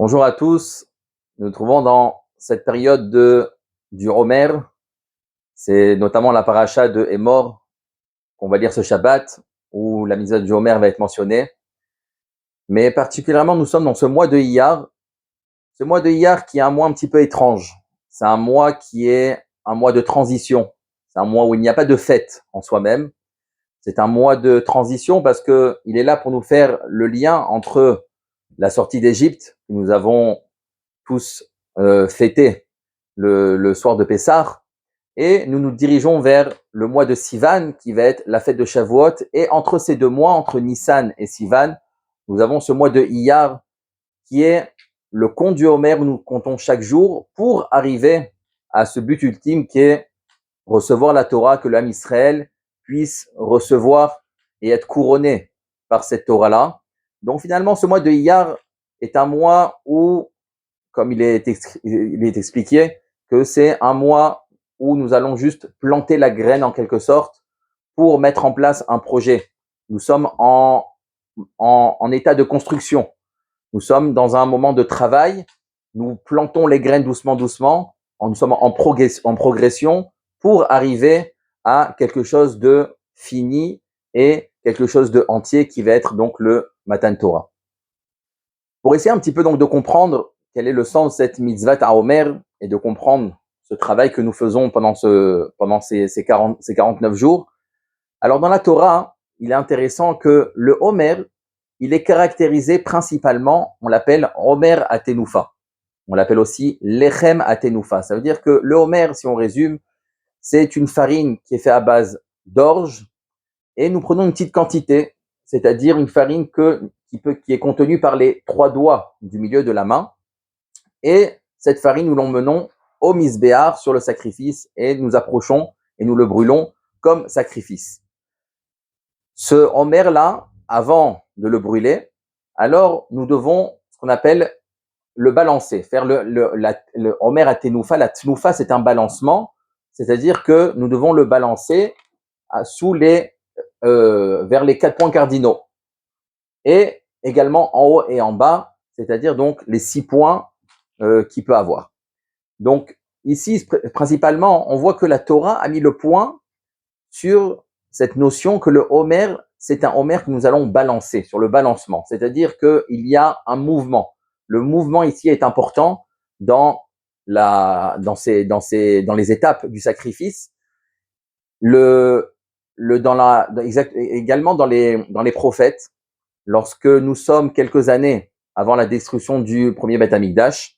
Bonjour à tous. Nous nous trouvons dans cette période du Homer. C'est notamment la paracha de Hémor qu'on va lire ce Shabbat, où la mitzvah du Homer va être mentionnée. Mais particulièrement, nous sommes dans ce mois de Iyar. Ce mois de Iyar qui est un mois un petit peu étrange. C'est un mois qui est un mois de transition. C'est un mois où il n'y a pas de fête en soi-même. C'est un mois de transition parce que il est là pour nous faire le lien entre la sortie d'Égypte, que nous avons tous fêté le soir de Pessah, et nous nous dirigeons vers le mois de Sivan, qui va être la fête de Shavuot, et entre ces deux mois, entre Nissan et Sivan, nous avons ce mois de Iyar, qui est le compte du Homer où nous comptons chaque jour pour arriver à ce but ultime qui est recevoir la Torah, que l'âme Israël puisse recevoir et être couronné par cette Torah-là. Donc finalement, ce mois de Iyar est un mois où, comme il est expliqué, que c'est un mois où nous allons juste planter la graine en quelque sorte pour mettre en place un projet. Nous sommes en état de construction. Nous sommes dans un moment de travail. Nous plantons les graines doucement, doucement. Nous sommes en progression pour arriver à quelque chose de fini et quelque chose de entier qui va être donc le Matan Torah. Pour essayer un petit peu donc de comprendre quel est le sens de cette mitzvah à Homer et de comprendre ce travail que nous faisons pendant ces 49 jours. Alors dans la Torah, il est intéressant que le Homer, il est caractérisé principalement, on l'appelle Homer Atenufa. On l'appelle aussi Lechem Atenufa. Ça veut dire que le Homer, si on résume, c'est une farine qui est faite à base d'orge et nous prenons une petite quantité, c'est-à-dire une farine qui est contenue par les 3 doigts du milieu de la main. Et cette farine, nous l'emmenons au misbéar sur le sacrifice et nous approchons et nous le brûlons comme sacrifice. Ce homer-là, avant de le brûler, alors nous devons ce qu'on appelle le balancer, faire le homer à tenoufa. La tenoufa, c'est un balancement, c'est-à-dire que nous devons le balancer vers les 4 points cardinaux et également en haut et en bas, c'est-à-dire donc les 6 points qu'il peut avoir. Donc ici, principalement, on voit que la Torah a mis le point sur cette notion que le homer, c'est un homer que nous allons balancer, sur le balancement. C'est-à-dire qu'il y a un mouvement. Le mouvement ici est important dans les étapes du sacrifice. Également dans les prophètes, lorsque nous sommes quelques années avant la destruction du premier Beth Amikdash,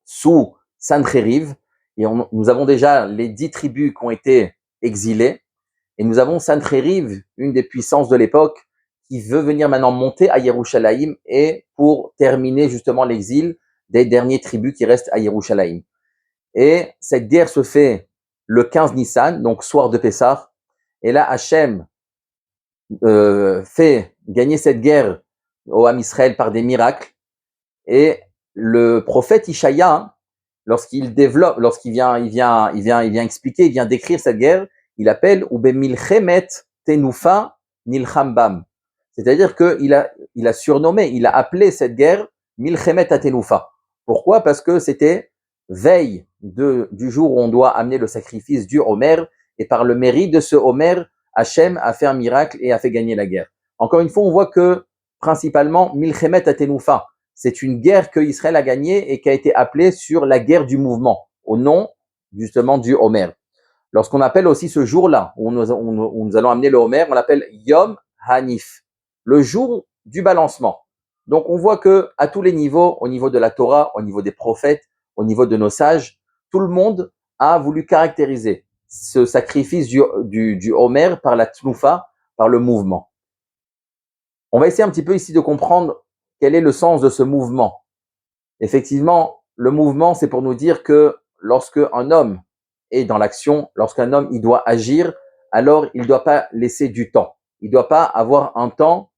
sous Sancheriv, et nous avons déjà les 10 tribus qui ont été exilées, et nous avons Sancheriv, une des puissances de l'époque, qui veut venir maintenant monter à Yerushalayim et pour terminer justement l'exil des derniers tribus qui restent à Yerushalayim. Et cette guerre se fait le 15 Nissan, donc soir de Pessah, et là Hachem fait gagner cette guerre au Ham Israël par des miracles, et le prophète Ishaïa, lorsqu'il vient expliquer, il vient décrire cette guerre, il appelle Ubemilchemet Tenufa Nilchambam. C'est-à-dire qu'il a surnommé, il a appelé cette guerre Milchemet Atenufa. Pourquoi? Parce que c'était veille du jour où on doit amener le sacrifice du Homer, et par le mérite de ce Homer, Hachem a fait un miracle et a fait gagner la guerre. Encore une fois, on voit que principalement Milchemet Atenufa, c'est une guerre que Israël a gagnée et qui a été appelée sur la guerre du mouvement, au nom justement du Homer. Lorsqu'on appelle aussi ce jour-là, où nous allons amener le Homer, on l'appelle Yom Hanif, le jour du balancement. Donc on voit que à tous les niveaux, au niveau de la Torah, au niveau des prophètes, au niveau de nos sages, tout le monde a voulu caractériser ce sacrifice du Homer par la Tnoufa, par le mouvement. On va essayer un petit peu ici de comprendre quel est le sens de ce mouvement. Effectivement, le mouvement, c'est pour nous dire que lorsque un homme est dans l'action, lorsqu'un homme il doit agir, alors il ne doit pas laisser du temps. Il ne doit pas avoir un temps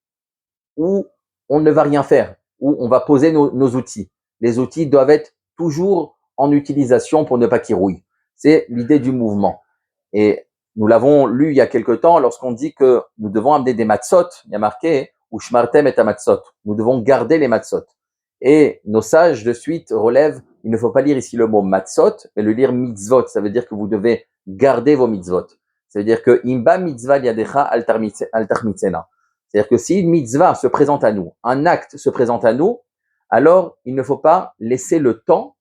où on ne va rien faire, où on va poser nos outils. Les outils doivent être toujours en utilisation pour ne pas qu'ils rouillent. C'est l'idée du mouvement. Et nous l'avons lu il y a quelque temps lorsqu'on dit que nous devons amener des matzot. Il y a marqué « Ushmartem et matzot ». Nous devons garder les matzot. Et nos sages de suite relèvent, il ne faut pas lire ici le mot matzot, mais le lire mitzvot. Ça veut dire que vous devez garder vos mitzvot. Ça veut dire que imba mitzvah liadecha altar mitzena. C'est-à-dire que si une mitzvah se présente à nous, un acte se présente à nous, alors il ne faut pas laisser le temps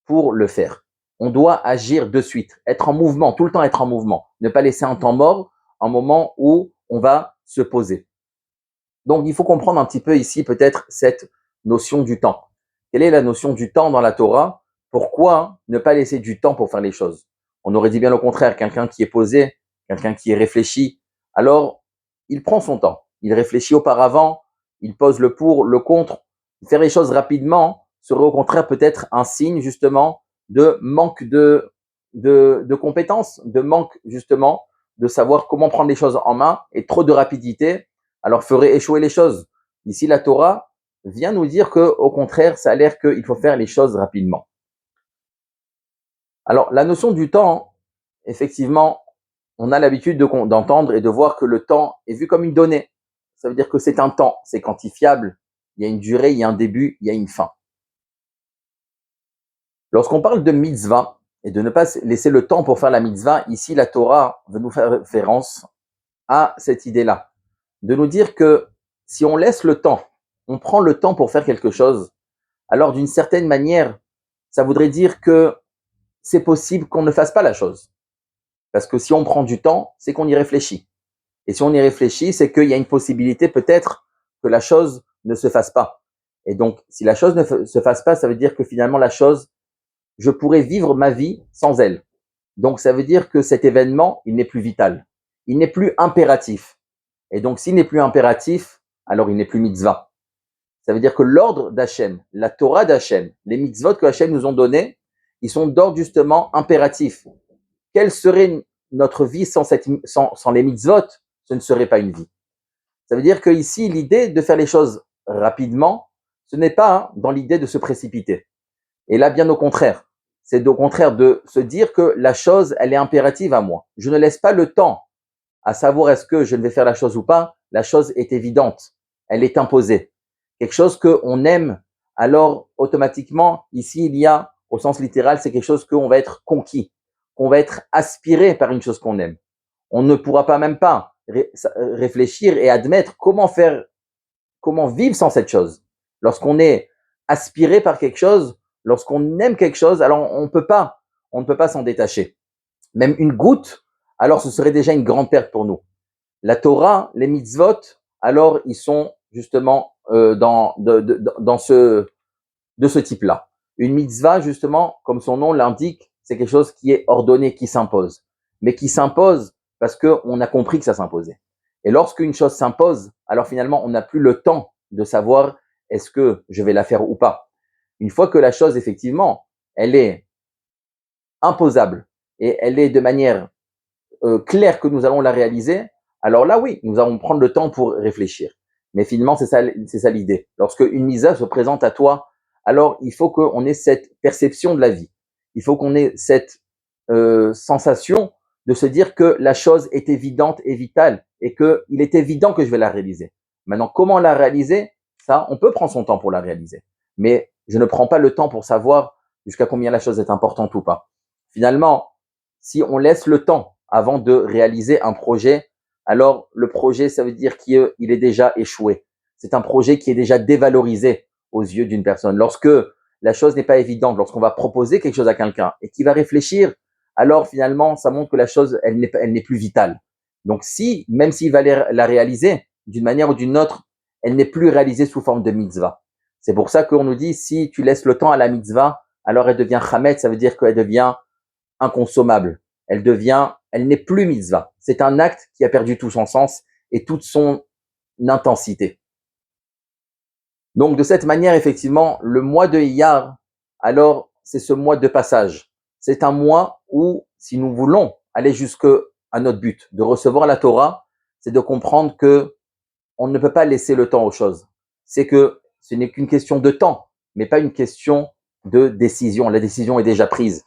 pour le faire. On doit agir de suite, être en mouvement, tout le temps être en mouvement. Ne pas laisser un temps mort, un moment où on va se poser. Donc, il faut comprendre un petit peu ici peut-être cette notion du temps. Quelle est la notion du temps dans la Torah? Pourquoi ne pas laisser du temps pour faire les choses? On aurait dit bien au contraire, quelqu'un qui est posé, quelqu'un qui est réfléchi, alors il prend son temps. Il réfléchit auparavant, il pose le pour, le contre. Faire les choses rapidement serait au contraire peut-être un signe justement de manque de compétences, de manque justement de savoir comment prendre les choses en main et trop de rapidité alors ferait échouer les choses. Ici, la Torah vient nous dire que, au contraire, ça a l'air qu'il faut faire les choses rapidement. Alors, la notion du temps, effectivement, on a l'habitude d'entendre et de voir que le temps est vu comme une donnée. Ça veut dire que c'est un temps, c'est quantifiable, il y a une durée, il y a un début, il y a une fin. Lorsqu'on parle de mitzvah et de ne pas laisser le temps pour faire la mitzvah, ici, la Torah veut nous faire référence à cette idée-là, de nous dire que si on laisse le temps, on prend le temps pour faire quelque chose, alors d'une certaine manière, ça voudrait dire que c'est possible qu'on ne fasse pas la chose. Parce que si on prend du temps, c'est qu'on y réfléchit. Et si on y réfléchit, c'est qu'il y a une possibilité peut-être que la chose ne se fasse pas. Et donc, si la chose ne se fasse pas, ça veut dire que finalement la chose, je pourrais vivre ma vie sans elle. Donc, ça veut dire que cet événement, il n'est plus vital. Il n'est plus impératif. Et donc, s'il n'est plus impératif, alors il n'est plus mitzvah. Ça veut dire que l'ordre d'Hachem, la Torah d'Hachem, les mitzvot que Hachem nous ont donnés, ils sont d'ordre justement impératif. Quelle serait notre vie sans les mitzvot? Ce ne serait pas une vie. Ça veut dire que ici, l'idée de faire les choses rapidement, ce n'est pas dans l'idée de se précipiter. Et là, bien au contraire. C'est au contraire de se dire que la chose, elle est impérative à moi. Je ne laisse pas le temps à savoir est-ce que je ne vais faire la chose ou pas. La chose est évidente. Elle est imposée. Quelque chose qu'on aime, alors automatiquement, ici, il y a, au sens littéral, c'est quelque chose qu'on va être conquis, qu'on va être aspiré par une chose qu'on aime. On ne pourra pas même pas réfléchir et admettre comment vivre sans cette chose. Lorsqu'on est aspiré par quelque chose, lorsqu'on aime quelque chose, alors on ne peut pas s'en détacher. Même une goutte, alors ce serait déjà une grande perte pour nous. La Torah, les mitzvot, alors ils sont justement dans de ce type-là. Une mitzvah, justement, comme son nom l'indique, c'est quelque chose qui est ordonné, qui s'impose. Mais qui s'impose parce qu'on a compris que ça s'imposait. Et lorsqu'une chose s'impose, alors finalement, on n'a plus le temps de savoir est-ce que je vais la faire ou pas. Une fois que la chose, effectivement, elle est imposable et elle est de manière claire que nous allons la réaliser, alors là, oui, nous allons prendre le temps pour réfléchir. Mais finalement, c'est ça l'idée. Lorsque une misa se présente à toi, alors il faut qu'on ait cette perception de la vie. Il faut qu'on ait cette sensation de se dire que la chose est évidente et vitale et qu'il est évident que je vais la réaliser. Maintenant, comment la réaliser? Ça, on peut prendre son temps pour la réaliser. Mais je ne prends pas le temps pour savoir jusqu'à combien la chose est importante ou pas. Finalement, si on laisse le temps avant de réaliser un projet, alors le projet, ça veut dire qu'il est déjà échoué. C'est un projet qui est déjà dévalorisé aux yeux d'une personne. Lorsque la chose n'est pas évidente, lorsqu'on va proposer quelque chose à quelqu'un et qu'il va réfléchir, alors finalement, ça montre que la chose, elle n'est plus vitale. Donc si, même s'il va la réaliser d'une manière ou d'une autre, elle n'est plus réalisée sous forme de mitzvah. C'est pour ça qu'on nous dit, si tu laisses le temps à la mitzvah, alors elle devient chametz, ça veut dire qu'elle devient inconsommable. Elle n'est plus mitzvah. C'est un acte qui a perdu tout son sens et toute son intensité. Donc, de cette manière, effectivement, le mois de Iyar, alors, c'est ce mois de passage. C'est un mois où, si nous voulons aller jusqu'à notre but, de recevoir la Torah, c'est de comprendre que on ne peut pas laisser le temps aux choses. C'est que ce n'est qu'une question de temps, mais pas une question de décision. La décision est déjà prise.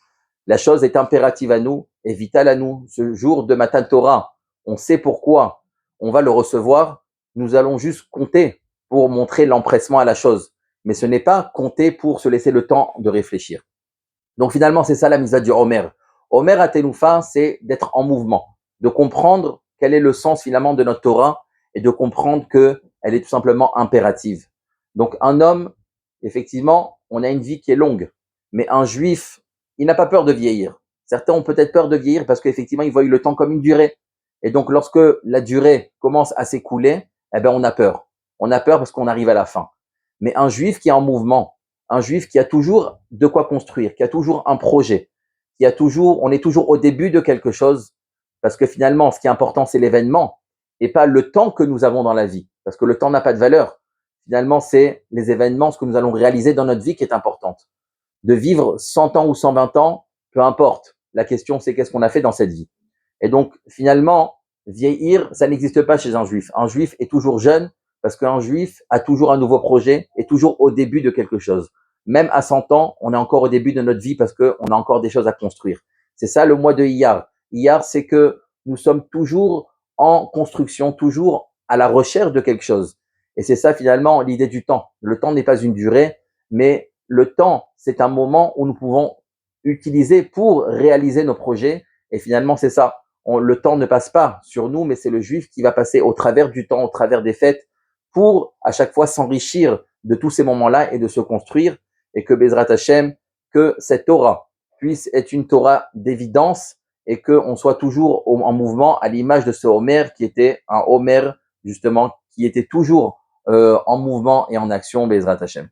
La chose est impérative à nous, est vitale à nous. Ce jour de Matan Torah, on sait pourquoi on va le recevoir. Nous allons juste compter pour montrer l'empressement à la chose. mais ce n'est pas compter pour se laisser le temps de réfléchir. Donc finalement, c'est ça la mitzvah du Omer. Omer à Teloufa, c'est d'être en mouvement, de comprendre quel est le sens finalement de notre Torah et de comprendre qu'elle est tout simplement impérative. Donc un homme, effectivement, on a une vie qui est longue, mais un juif, il n'a pas peur de vieillir. Certains ont peut-être peur de vieillir parce qu'effectivement, ils voient le temps comme une durée. Et donc, lorsque la durée commence à s'écouler, eh ben, on a peur. On a peur parce qu'on arrive à la fin. Mais un juif qui est en mouvement, un juif qui a toujours de quoi construire, qui a toujours un projet, on est toujours au début de quelque chose, parce que finalement, ce qui est important, c'est l'événement et pas le temps que nous avons dans la vie, parce que le temps n'a pas de valeur. Finalement, c'est les événements, ce que nous allons réaliser dans notre vie qui est importante. De vivre 100 ans ou 120 ans, peu importe. La question, c'est qu'est-ce qu'on a fait dans cette vie. Et donc, finalement, vieillir, ça n'existe pas chez un juif. Un juif est toujours jeune parce qu'un juif a toujours un nouveau projet, est toujours au début de quelque chose. Même à 100 ans, on est encore au début de notre vie parce qu'on a encore des choses à construire. C'est ça le mois de Iyar. Iyar, c'est que nous sommes toujours en construction, toujours à la recherche de quelque chose. Et c'est ça finalement l'idée du temps. Le temps n'est pas une durée, mais le temps, c'est un moment où nous pouvons utiliser pour réaliser nos projets. Et finalement, c'est ça. Le temps ne passe pas sur nous, mais c'est le juif qui va passer au travers du temps, au travers des fêtes, pour à chaque fois s'enrichir de tous ces moments-là et de se construire. Et que Bezrat Hashem, que cette Torah puisse être une Torah d'évidence et qu'on soit toujours en mouvement à l'image de ce Homer qui était un Homer justement qui était toujours en mouvement et en action, Bezrat Hashem.